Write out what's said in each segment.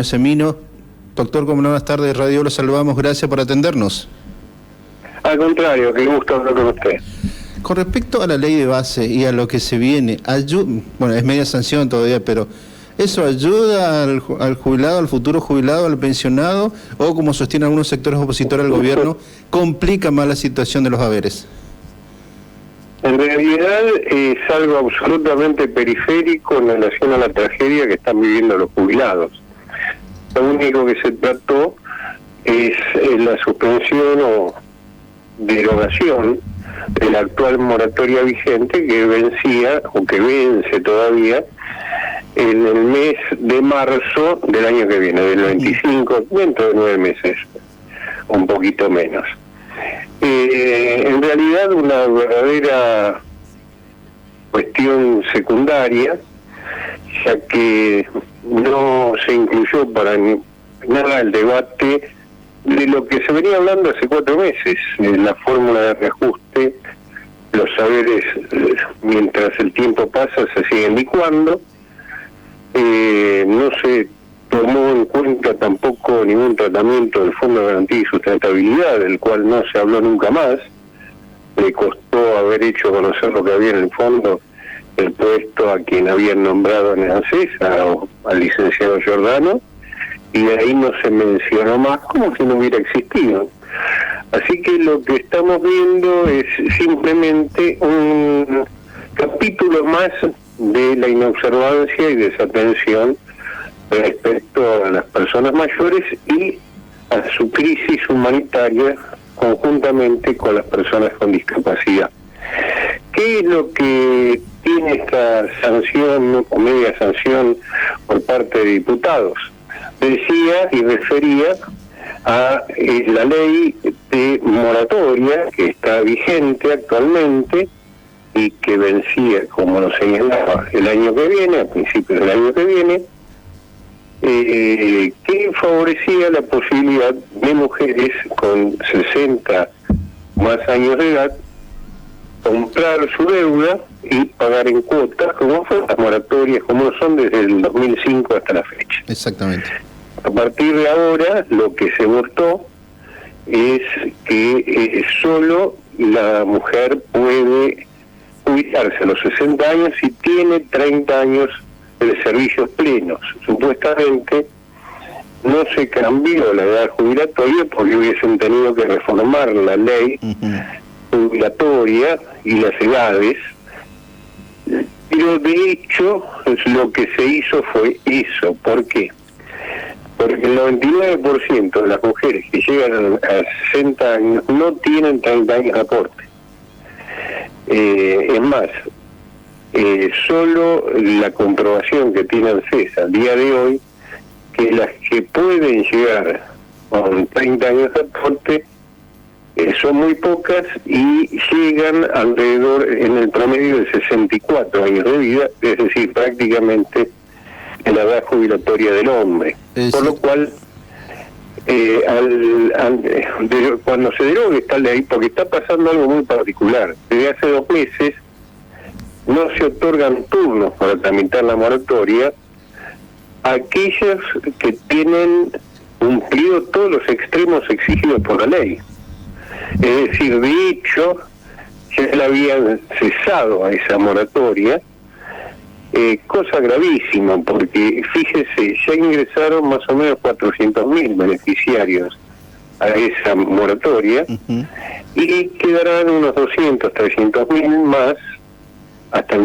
Semino. Doctor, como buenas tardes, Radio lo saludamos, gracias por atendernos. Al contrario, qué gusto hablar con usted. Con respecto a la ley de base y a lo que se viene, bueno, es media sanción todavía, pero ¿eso ayuda al jubilado, al futuro jubilado, al pensionado, o como sostienen algunos sectores opositores al gobierno, complica más la situación de los haberes? En realidad es algo absolutamente periférico en relación a la tragedia que están viviendo los jubilados. Lo único que se trató es la suspensión o derogación de la actual moratoria vigente que vencía, o que vence todavía, en el mes de marzo del año que viene, del 25, dentro de 9 meses, un poquito menos. En realidad una verdadera cuestión secundaria, ya que no se incluyó para nada el debate de lo que se venía hablando hace 4 meses, la fórmula de reajuste. Los saberes, mientras el tiempo pasa, se siguen licuando. No se tomó en cuenta tampoco ningún tratamiento del Fondo de Garantía y Sustentabilidad, del cual no se habló nunca más. Le costó haber hecho conocer lo que había en el fondo, el puesto a quien habían nombrado en el ANSES, al licenciado Giordano, y de ahí no se mencionó más, como si no hubiera existido. Así que lo que estamos viendo es simplemente un capítulo más de la inobservancia y desatención respecto a las personas mayores y a su crisis humanitaria conjuntamente con las personas con discapacidad. ¿Qué es lo que tiene esta sanción o media sanción por parte de diputados? Decía y refería a la ley de moratoria que está vigente actualmente y que vencía, como lo señalaba, el año que viene, a principios del año que viene, que favorecía la posibilidad de mujeres con 60 más años de edad comprar su deuda y pagar en cuotas, como fueron las moratorias, como son desde el 2005 hasta la fecha. Exactamente. A partir de ahora, lo que se votó es que solo la mujer puede jubilarse a los 60 años si tiene 30 años de servicios plenos. Supuestamente no se cambió la edad jubilatoria porque hubiesen tenido que reformar la ley jubilatoria y las edades, pero de hecho lo que se hizo fue eso. ¿Por qué? Porque el 99% de las mujeres que llegan a 60 años no tienen 30 años de aporte. Es más, solo la comprobación que tiene ANSES al día de hoy, que las que pueden llegar con 30 años de aporte son muy pocas y llegan alrededor en el promedio de 64 años de vida, es decir, prácticamente en la edad jubilatoria del hombre. Por lo cual, cuando se derogue esta ley, porque está pasando algo muy particular, desde hace 2 meses no se otorgan turnos para tramitar la moratoria a aquellas que tienen cumplido todos los extremos exigidos por la ley. Es decir, de hecho, ya la habían cesado a esa moratoria, cosa gravísima, porque fíjese, ya ingresaron más o menos 400.000 beneficiarios a esa moratoria, y quedarán unos 200, 300.000 más hasta el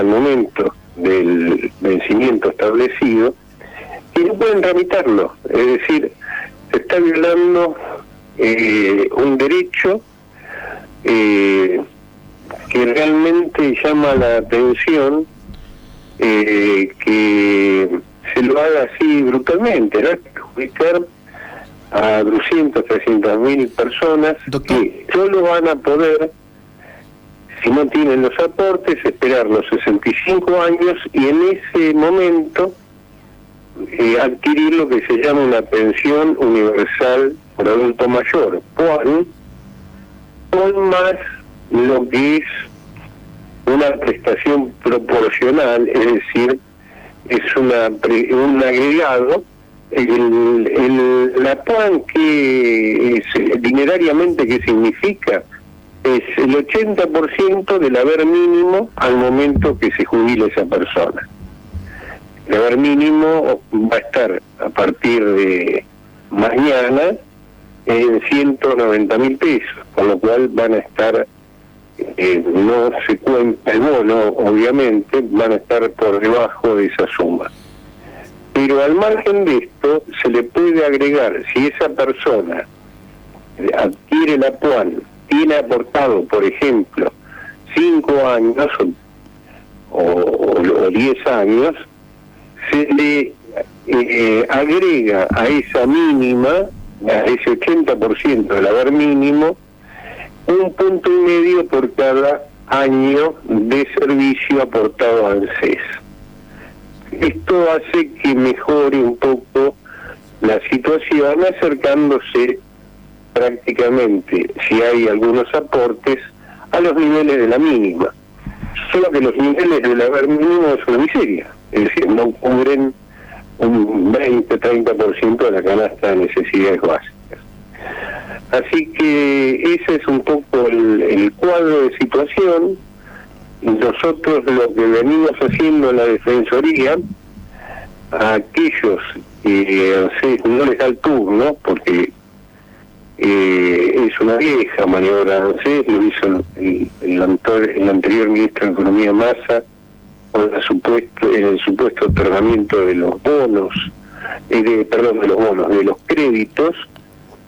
momento del vencimiento establecido, y no pueden tramitarlo. Es decir, se está violando un derecho que realmente llama la atención, que se lo haga así brutalmente, ¿no? Perjudicar a 200, 300.000 personas. Doctor, que solo van a poder, si no tienen los aportes, esperar los 65 años y en ese momento adquirir lo que se llama una pensión universal por adulto mayor, con más lo que es una prestación proporcional, es decir, es un agregado la PAN, que es, dinerariamente, ¿qué significa? Es el 80% del haber mínimo al momento que se jubile esa persona. El haber mínimo va a estar a partir de mañana en 190.000 pesos, con lo cual van a estar, no se cuenta el bono, obviamente, van a estar por debajo de esa suma. Pero al margen de esto, se le puede agregar, si esa persona adquiere la PUAN, tiene aportado, por ejemplo, 5 años o 10 años, se le agrega a esa mínima, a ese 80% del haber mínimo, 1,5 puntos por cada año de servicio aportado a ANSES. Esto hace que mejore un poco la situación, acercándose prácticamente, si hay algunos aportes, a los niveles de la mínima. Solo que los niveles del haber mínimo es una miseria, es decir, no cubren un 20-30% de la canasta de necesidades básicas. Así que ese es un poco el cuadro de situación. Nosotros lo que venimos haciendo en la Defensoría, a aquellos que no les da el turno, porque es una vieja maniobra, lo hizo el anterior ministro de Economía, Massa, con el supuesto otorgamiento de los bonos, de los créditos,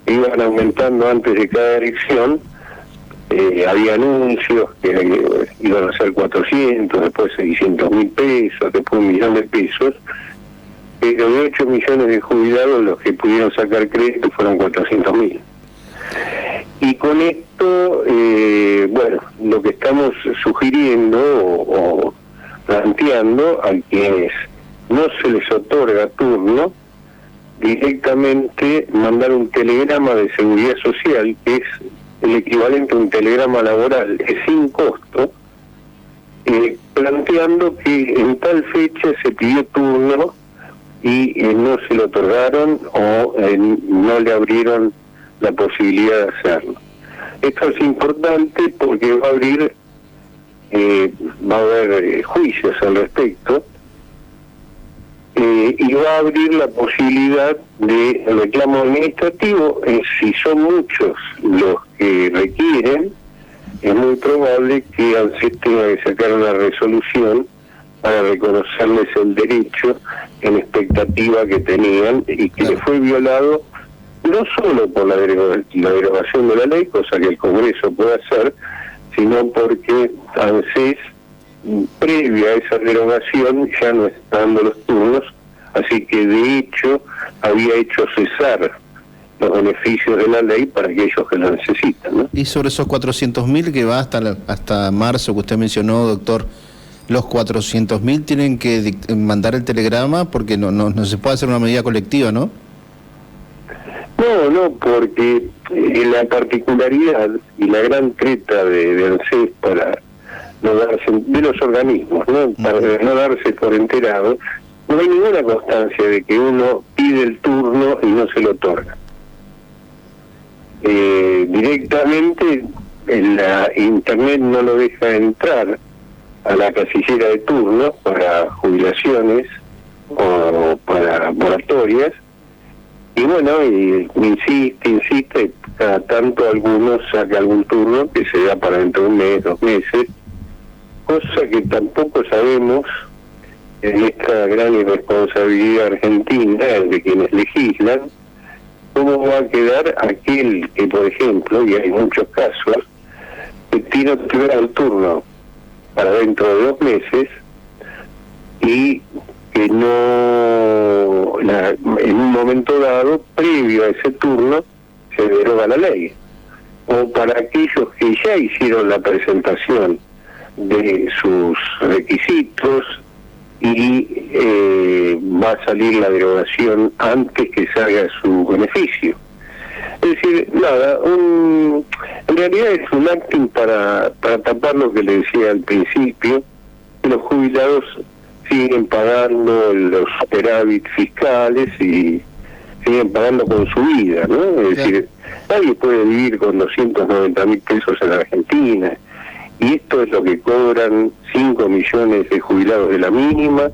que iban aumentando antes de cada elección. Había anuncios que iban a ser 400, después 600.000 pesos, después 1 millón de pesos, pero de 8 millones de jubilados los que pudieron sacar crédito fueron 400.000. Y con esto, lo que estamos sugiriendo o planteando a quienes no se les otorga turno, directamente mandar un telegrama de seguridad social, que es el equivalente a un telegrama laboral, es sin costo, planteando que en tal fecha se pidió turno y no se lo otorgaron o no le abrieron la posibilidad de hacerlo. Esto es importante porque va a haber juicios al respecto, y va a abrir la posibilidad de reclamo administrativo. Si son muchos los que requieren, es muy probable que ANSES tenga que sacar una resolución para reconocerles el derecho en expectativa que tenían y que les fue violado no solo por la derogación de la ley, cosa que el Congreso puede hacer, sino porque ANSES, previa a esa derogación, ya no está dando los turnos, así que de hecho había hecho cesar los beneficios de la ley para aquellos que lo necesitan, ¿no? Y sobre esos 400.000 que va hasta marzo, que usted mencionó, doctor, los 400.000 tienen que mandar el telegrama porque no se puede hacer una medida colectiva, ¿no? No, porque la particularidad y la gran treta de ANSES para no darse, de los organismos, ¿no? Para no darse por enterado, no hay ninguna constancia de que uno pide el turno y no se lo otorga. Directamente en la internet no lo deja entrar a la casillera de turno para jubilaciones o para moratorias, y insiste, cada tanto algunos saca algún turno que se da para dentro de un mes, 2 meses, cosa que tampoco sabemos en esta gran irresponsabilidad argentina de quienes legislan, cómo va a quedar aquel que, por ejemplo, y hay muchos casos, que tiene el turno para dentro de 2 meses y que en un momento dado, previo a ese turno, se deroga la ley. O para aquellos que ya hicieron la presentación de sus requisitos y va a salir la derogación antes que salga su beneficio. Es decir, en realidad es un acting para tapar lo que le decía al principio, que los jubilados siguen pagando los superávit fiscales y siguen pagando con su vida, ¿no? Es decir, nadie puede vivir con 290.000 pesos en Argentina, y esto es lo que cobran 5 millones de jubilados de la mínima,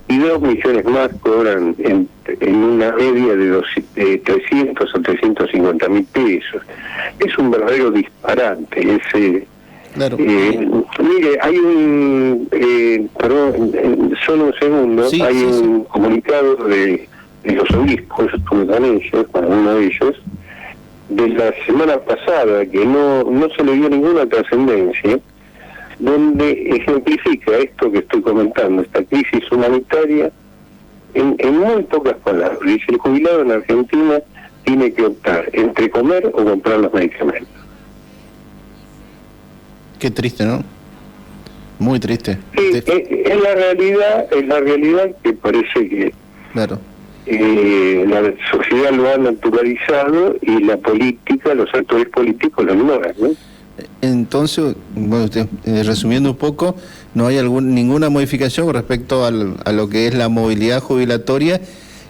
y 2 millones más cobran en una media de 300 a 350.000 pesos. Es un verdadero disparate. Claro. Mire, hay solo un segundo, un comunicado de los obispos, estuve con ellos, con uno de ellos, de la semana pasada, que no se le dio ninguna trascendencia, donde ejemplifica esto que estoy comentando, esta crisis humanitaria, en muy pocas palabras. Dice: el jubilado en Argentina tiene que optar entre comer o comprar los medicamentos. Qué triste, ¿no? Muy triste. Sí, es la realidad que parece que claro. La sociedad lo ha naturalizado y la política, los actores políticos lo ignoran, ¿no? Entonces, bueno, resumiendo un poco, no hay ninguna modificación con respecto a lo que es la movilidad jubilatoria.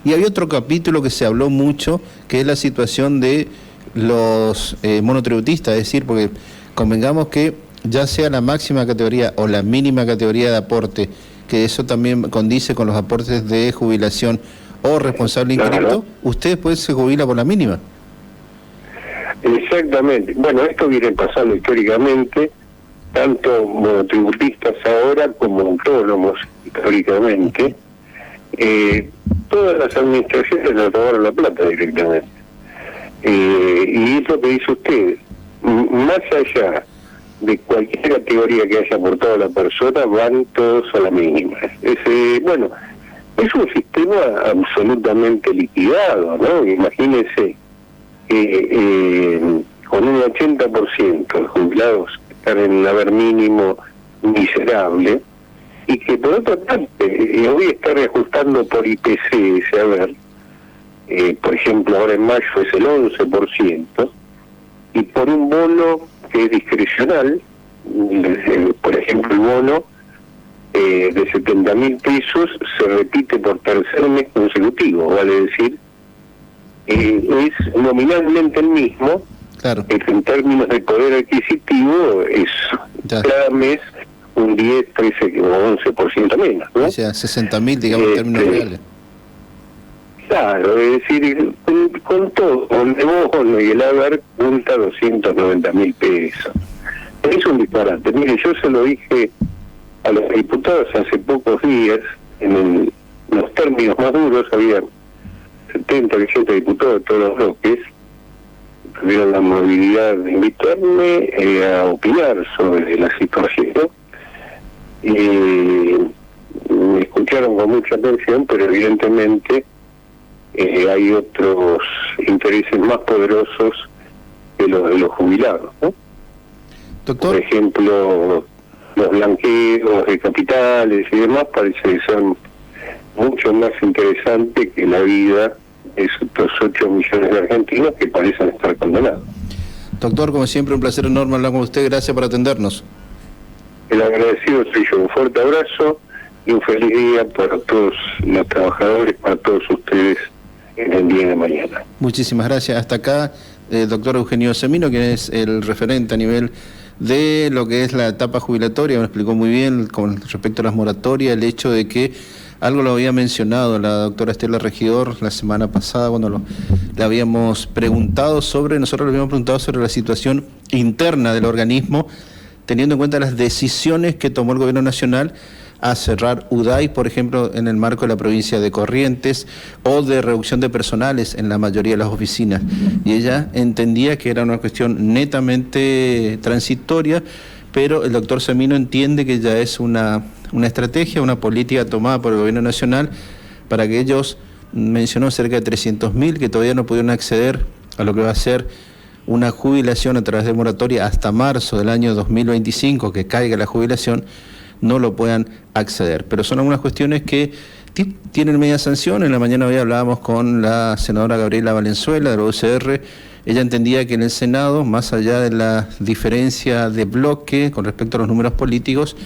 Y había otro capítulo que se habló mucho, que es la situación de los monotributistas, es decir, porque convengamos que ya sea la máxima categoría o la mínima categoría de aporte, que eso también condice con los aportes de jubilación o responsable inscripto, usted después se jubila por la mínima. Exactamente. Bueno, esto viene pasando históricamente, tanto monotributistas ahora como autónomos históricamente. Todas las administraciones le robaron la plata directamente. Y es lo que dice usted, más allá de cualquier categoría que haya aportado la persona, van todos a la mínima. Bueno, es un sistema absolutamente liquidado, ¿no? Imagínense con un 80% de jubilados que están en un haber mínimo miserable, y que por otra parte hoy está reajustando por IPC ese haber, por ejemplo ahora en mayo es el 11%, y por un bono que es discrecional, por ejemplo el bono de 70.000 pesos se repite por tercer mes consecutivo, vale decir, es nominalmente el mismo, claro, que en términos de poder adquisitivo es cada mes un 10, 13 o 11% menos, ¿no? O sea, 60.000, digamos, en términos reales. Claro, es decir, con todo, con el bono y el haber, junta 290.000 pesos. Es un disparate. Mire, yo se lo dije a los diputados hace pocos días, en los términos más duros, había 70, 80 diputados de todos los bloques, tuvieron la movilidad de invitarme a opinar sobre la situación, y me escucharon con mucha atención, pero evidentemente hay otros intereses más poderosos que los de los jubilados, ¿no? Doctor. Por ejemplo, los blanqueos de capitales y demás parece que son mucho más interesantes que la vida de estos 8 millones de argentinos que parecen estar condenados. Doctor, como siempre, un placer enorme hablar con usted. Gracias por atendernos. El agradecido soy yo. Un fuerte abrazo y un feliz día para todos los trabajadores, para todos ustedes en el día de mañana. Muchísimas gracias. Hasta acá, el doctor Eugenio Semino, que es el referente a nivel de lo que es la etapa jubilatoria. Me explicó muy bien con respecto a las moratorias, el hecho de que algo lo había mencionado la doctora Estela Regidor la semana pasada cuando le habíamos preguntado sobre la situación interna del organismo, teniendo en cuenta las decisiones que tomó el gobierno nacional a cerrar UDAI, por ejemplo, en el marco de la provincia de Corrientes, o de reducción de personales en la mayoría de las oficinas. Y ella entendía que era una cuestión netamente transitoria, pero el doctor Semino entiende que ya es una estrategia, una política tomada por el gobierno nacional para que ellos, mencionó cerca de 300.000 que todavía no pudieron acceder a lo que va a ser una jubilación a través de moratoria hasta marzo del año 2025, que caiga la jubilación, no lo puedan acceder. Pero son algunas cuestiones que tienen media sanción. En la mañana hoy hablábamos con la senadora Gabriela Valenzuela de la UCR. Ella entendía que en el Senado, más allá de la diferencia de bloque con respecto a los números políticos,